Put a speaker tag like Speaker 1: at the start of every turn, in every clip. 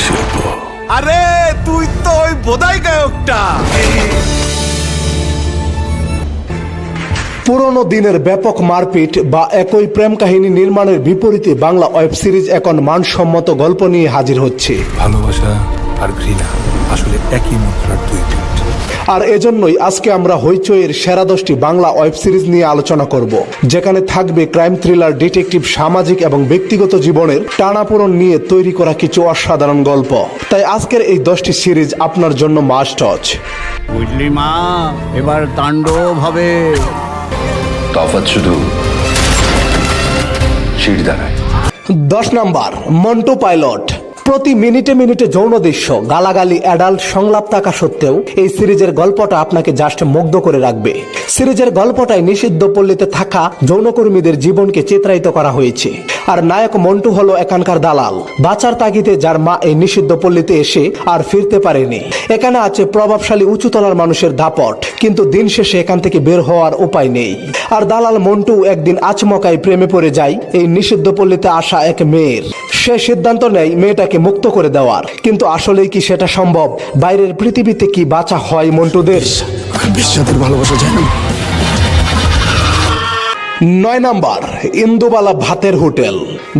Speaker 1: শিল্প।
Speaker 2: আরে তুই তো ওই বোধাই গায়কটা।
Speaker 3: পুরনো দিনের ব্যাপক মারপিট বা একই প্রেম কাহিনী নির্মাণের বিপরীতে বাংলা ওয়েব সিরিজ এখন মানসম্মত গল্প নিয়ে হাজির হচ্ছে।
Speaker 1: ভালোবাসা আর ঘৃণা আসলে একই মুদ্রার দুই পিঠ।
Speaker 3: আর এজন্যই আজকে আমরা হইচইয়ের সেরা 10টি বাংলা ওয়েব সিরিজ নিয়ে আলোচনা করব, যেখানে থাকবে ক্রাইম থ্রিলার, ডিটেকটিভ, সামাজিক এবং ব্যক্তিগত জীবনের টানাপোড়েন নিয়ে তৈরি করা কিছু অসাধারণ গল্প। তাই আজকের এই 10টি সিরিজ আপনার জন্য মাস্ট ওয়াচ।
Speaker 4: বুঝলি মা, এবার তাণ্ডব হবে।
Speaker 5: তফাৎ শুধু সিঁড়ি দাঁড়ায়।
Speaker 3: 10 নাম্বার, মন্টু পাইলট। প্রতি মিনিটে মিনিটে যৌন দৃশ্য, গালাগালি, অ্যাডাল্ট সংলাপ থাকা সত্ত্বেও এই সিরিজের গল্পটা আপনাকে জাস্ট মুগ্ধ করে রাখবে। সিরিজের গল্পটায় নিষিদ্ধ পল্লীতে থাকা যৌনকর্মীদের জীবনকে চিত্রায়িত করা হয়েছে। আর নায়ক মন্টু হলো এখানকার দালাল, বাঁচার তাগিদে যার মা এই নিষিদ্ধ পল্লীতে এসে আর ফিরতে পারেনি। এখানে আছে প্রভাবশালী উঁচুতলার মানুষের দাপট, কিন্তু দিন শেষে এখান থেকে বের হওয়ার উপায় নেই। আর দালাল মন্টু একদিন আচমকাই প্রেমে পড়ে যায় এই নিষিদ্ধ পল্লীতে আসা এক মেয়ের। সে সিদ্ধান্ত নেয় মেয়েটাকে মুক্ত করে দেওয়ার, কিন্তু আসলেই কি সেটা সম্ভব? বাইরের পৃথিবীতে কি বাঁচা হয় মন্টুদের?
Speaker 1: বিশ্বাসের ভালোবাসা যায় না।
Speaker 3: 9 নাম্বার, ইন্দুবালা ভাতের হোটেল।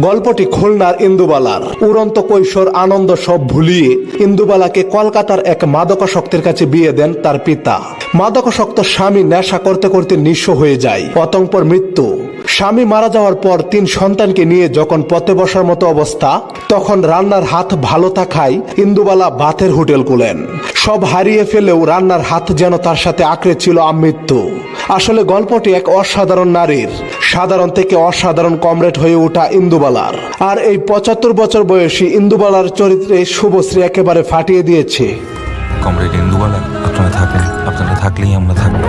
Speaker 3: গল্পটি খুলনার ইন্দুবালার উড়ন্ত কৈশোর আনন্দ সব ভুলিয়ে ইন্দুবালাকে কলকাতার এক মাদকাসক্তের কাছে বিয়ে দেন তার পিতা। মাদকাসক্ত স্বামী নেশা করতে করতে নিঃস্ব হয়ে যায়, অতঃপর মৃত্যু। স্বামী মারা যাওয়ার পর 3 সন্তানকে নিয়ে যখন পথে বসার মতো অবস্থা, তখন রান্নার হাত ভালো থাকায় ইন্দুবালা ভাতের হোটেল খুলেন। সব হারিয়ে ফেলেও রান্নার হাত যেন তার সাথে আঁকড়ে ছিল আমৃত্যু। আসলে গল্পটি এক অসাধারণ নারীর সাধারণ থেকে অসাধারণ কমরেড হয়ে ওঠা ইন্দুবালার। আর এই 75 বছর বয়সী ইন্দুবালার চরিত্রে শুভশ্রী একেবারে ফাটিয়ে দিয়েছে।
Speaker 6: কমরেড ইন্দুবালা, আপনারা থাকেন, আপনারা থাকলেই আমরা থাকবো।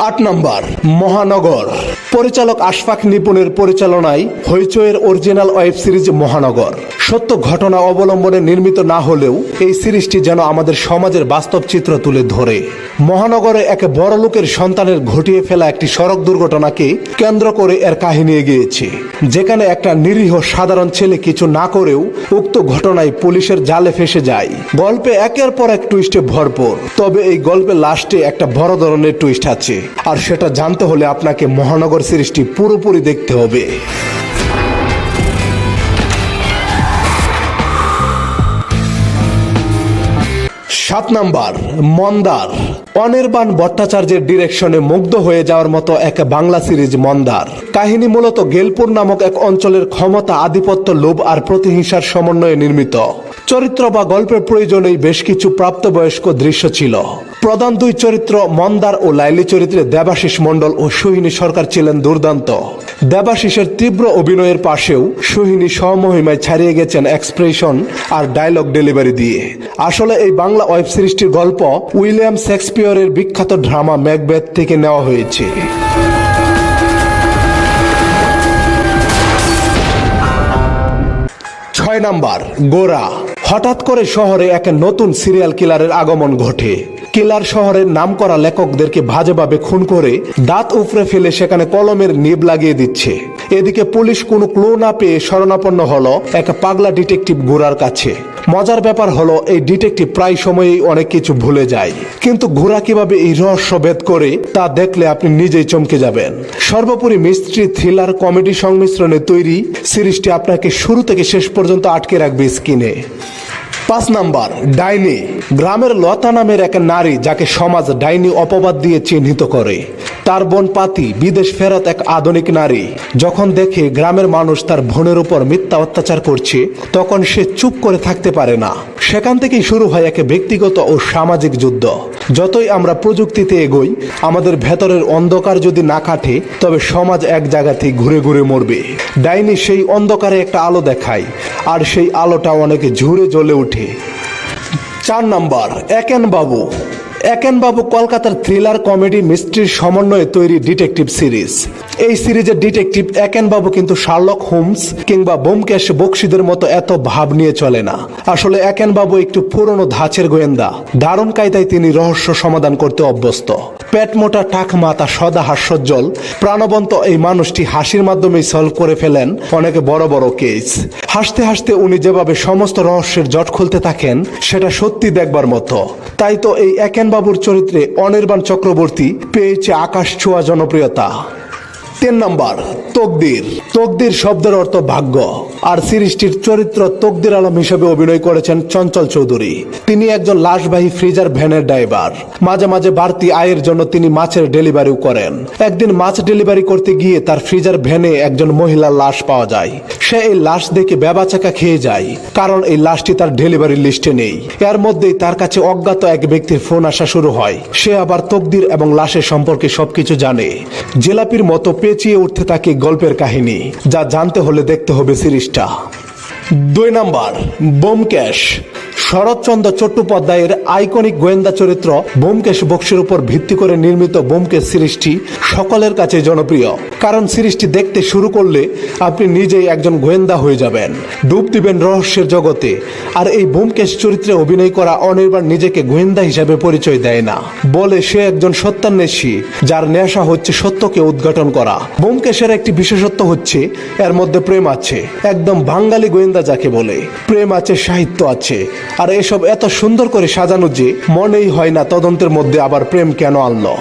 Speaker 3: 8 নাম্বার, মহানগর। পরিচালক আশফাক নিপুণের পরিচালনায় হইচইয়ের অরিজিনাল ওয়েব সিরিজ মহানগর। সত্য ঘটনা অবলম্বনে নির্মিত না হলেও এই সিরিজটি যেন আমাদের সমাজের বাস্তব চিত্র তুলে ধরে। মহানগরে এক বড় লোকের সন্তানের ঘটিয়ে ফেলা একটি সড়ক দুর্ঘটনাকে কেন্দ্র করে এর কাহিনী এগিয়েছে, যেখানে একটা নিরীহ সাধারণ ছেলে কিছু না করেও উক্ত ঘটনায় পুলিশের জালে ফেসে যায়। গল্পে একের পর এক টুইস্টে ভরপুর, তবে এই গল্পের লাস্টে একটা বড় ধরনের টুইস্ট আছে, আর সেটা জানতে হলে আপনাকে মহানগর সিরিজটি পুরোপুরি দেখতে হবে। 7 নাম্বার, মন্দার। অনির্বাণ ভট্টাচার্যের ডিরেকশনে মুগ্ধ হয়ে যাওয়ার মতো এক বাংলা সিরিজ মন্দার। কাহিনী মূলত গেলপুর নামক এক অঞ্চলের ক্ষমতা, আধিপত্য, লোভ আর প্রতিহিংসার সমন্বয়ে নির্মিত। চরিত্র বা গল্পের প্রয়োজনেই বেশ কিছু প্রাপ্তবয়স্ক দৃশ্য ছিল। প্রধান 2 চরিত্র মন্দার ও লাইলি চরিত্রে দেবাশিস মণ্ডল ও সোহিনী সরকার ছিলেন দুর্দান্ত। দেবাশিসের তীব্র অভিনয়ের পাশেও সোহিনী স্বমহিমায় ছাড়িয়ে গেছেন এক্সপ্রেশন আর ডায়লগ ডেলিভারি দিয়ে। আসলে এই বাংলা ওয়েব সিরিজটির গল্প উইলিয়াম শেক্সপিয়রের বিখ্যাত ড্রামা ম্যাকবেথ থেকে নেওয়া হয়েছে। 6 নাম্বার, গোরা। হঠাৎ করে শহরে এক নতুন সিরিয়াল কিলারের আগমন ঘটে। কিলার শহরের নামকরা লেখকদেরকে বাজেভাবে খুন করে দাঁত উপড়ে ফেলে সেখানে কলমের নিব লাগিয়ে দিচ্ছে। এদিকে পুলিশ কোনো ক্লু না পেয়ে শরণাপন্ন হলো এক পাগলা ডিটেকটিভ গোরার কাছে। মজার ব্যাপার হলো এই ডিটেকটিভ প্রায় সময়ই অনেক কিছু ভুলে যায়, কিন্তু গোরা কিভাবে এই রহস্য ভেদ করে তা দেখলে আপনি নিজেই চমকে যাবেন। সর্বোপরি মিস্ট্রি, থ্রিলার, কমেডি সংমিশ্রণে তৈরি সিরিজটি আপনাকে শুরু থেকে শেষ পর্যন্ত আটকে রাখবে স্ক্রিনে। 5 নাম্বার, ডাইনি। গ্রামের লতা নামের এক নারী যাকে সমাজ ডাইনি অপবাদ দিয়ে চিহ্নিত করে। তার বোন পাতি বিদেশ ফেরত এক আধুনিক নারী যখন দেখে গ্রামের মানুষ তার বোনের উপর মিথ্যা অত্যাচার করছে, তখন সে চুপ করে থাকতে পারে না। সেখান থেকেই শুরু হয় এক ব্যক্তিগত ও সামাজিক যুদ্ধ। যতই আমরা প্রযুক্তিতে এগোই, আমাদের ভেতরের অন্ধকার যদি না কাটে, তবে সমাজ এক জায়গাতেই ঘুরে ঘুরে মরবে। ডাইনি সেই অন্ধকারে একটা আলো দেখায়, আর সেই আলোটা অনেক ঝুরে জ্বলে ওঠে। 4 নাম্বার, একেন বাবু। একেন বাবু কলকাতার থ্রিলার, কমেডি, মিস্ট্রির সমন্বয়ে তৈরি ডিটেকটিভ সিরিজ। এই সিরিজের ডিটেকটিভ একেন বাবু কিন্তু শার্লক হোমস কিংবা ব্যোমকেশ বক্সীদের মতো এত ভাব নিয়ে চলে না। আসলে একেন বাবু একটু পুরনো ধাঁচের গোয়েন্দা। দারুণ কায়দায় তিনি রহস্য সমাধান করতে অভ্যস্ত। পেট মোটা, টাক মাথা, সদা হাস্যোজ্জ্বল, প্রাণবন্ত এই মানুষটি হাসির মাধ্যমেই সলভ করে ফেলেন অনেক বড় বড় কেস। হাসতে হাসতে উনি যেভাবে সমস্ত রহস্যের জট খুলতে থাকেন সেটা সত্যি দেখবার মতো। তাই তো এই একেন বাবুর চরিত্রে অনির্বাণ চক্রবর্তী পেয়েছে আকাশ ছোঁয়া জনপ্রিয়তা। 3 নম্বর, তকদির। তকদির শব্দের অর্থ ভাগ্য, আর সিরিজটির চরিত্র তকদির আলম হিসেবে অভিনয় করেছেন চঞ্চল চৌধুরী। তিনি একজন লাশবাহী ফ্রিজার ভ্যানের ড্রাইভার। মাঝে মাঝে বাড়তি আয়ের জন্য তিনি মাছের ডেলিভারিও করেন। একদিন মাছ ডেলিভারি করতে গিয়ে তার ফ্রিজার ভ্যানে একজন মহিলার লাশ পাওয়া যায়। সে এই লাশ দেখে বেবাচাকা খেয়ে যায়, কারণ এই লাশটি তার ডেলিভারি লিস্টে নেই। এর মধ্যেই তার কাছে অজ্ঞাত এক ব্যক্তির ফোন আসা শুরু হয়। সে আবার তকদির এবং লাশের সম্পর্কে সবকিছু জানে। জেলাপির মতো পেঁচিয়ে উঠতে থাকে গল্পের কাহিনী, যা জানতে হলে দেখতে হবে সিরিজটা। 2 নম্বর, ব্যোমকেশ। শরৎচন্দ্র চট্টোপাধ্যায়ের আইকনিক গোয়েন্দা চরিত্র ব্যোমকেশ বক্সির উপর ভিত্তি করে নির্মিত ব্যোমকেশ সিরিজটি সকলের কাছে জনপ্রিয়, কারণ সিরিজটি দেখতে শুরু করলে আপনি নিজেই একজন গোয়েন্দা হয়ে যাবেন, ডুব দিবেন রহস্যের জগতে। আর এই ব্যোমকেশ চরিত্রে অভিনয় করা অনির্বাণ নিজেকে গোয়েন্দা হিসাবে পরিচয় দেয় না, বলে সে একজন সত্যান্বেষী যার নেশা হচ্ছে সত্যকে উদ্ঘাটন করা। ব্যোমকেশের একটি বিশেষত্ব হচ্ছে এর মধ্যে প্রেম আছে, একদম বাঙালি গোয়েন্দা যাকে বলে। প্রেম আছে, সাহিত্য আছে, আর এসব এত সুন্দর করে সাজানো যে মনেই হয় না তদন্তের মধ্যে আবার প্রেম কেন আনলো।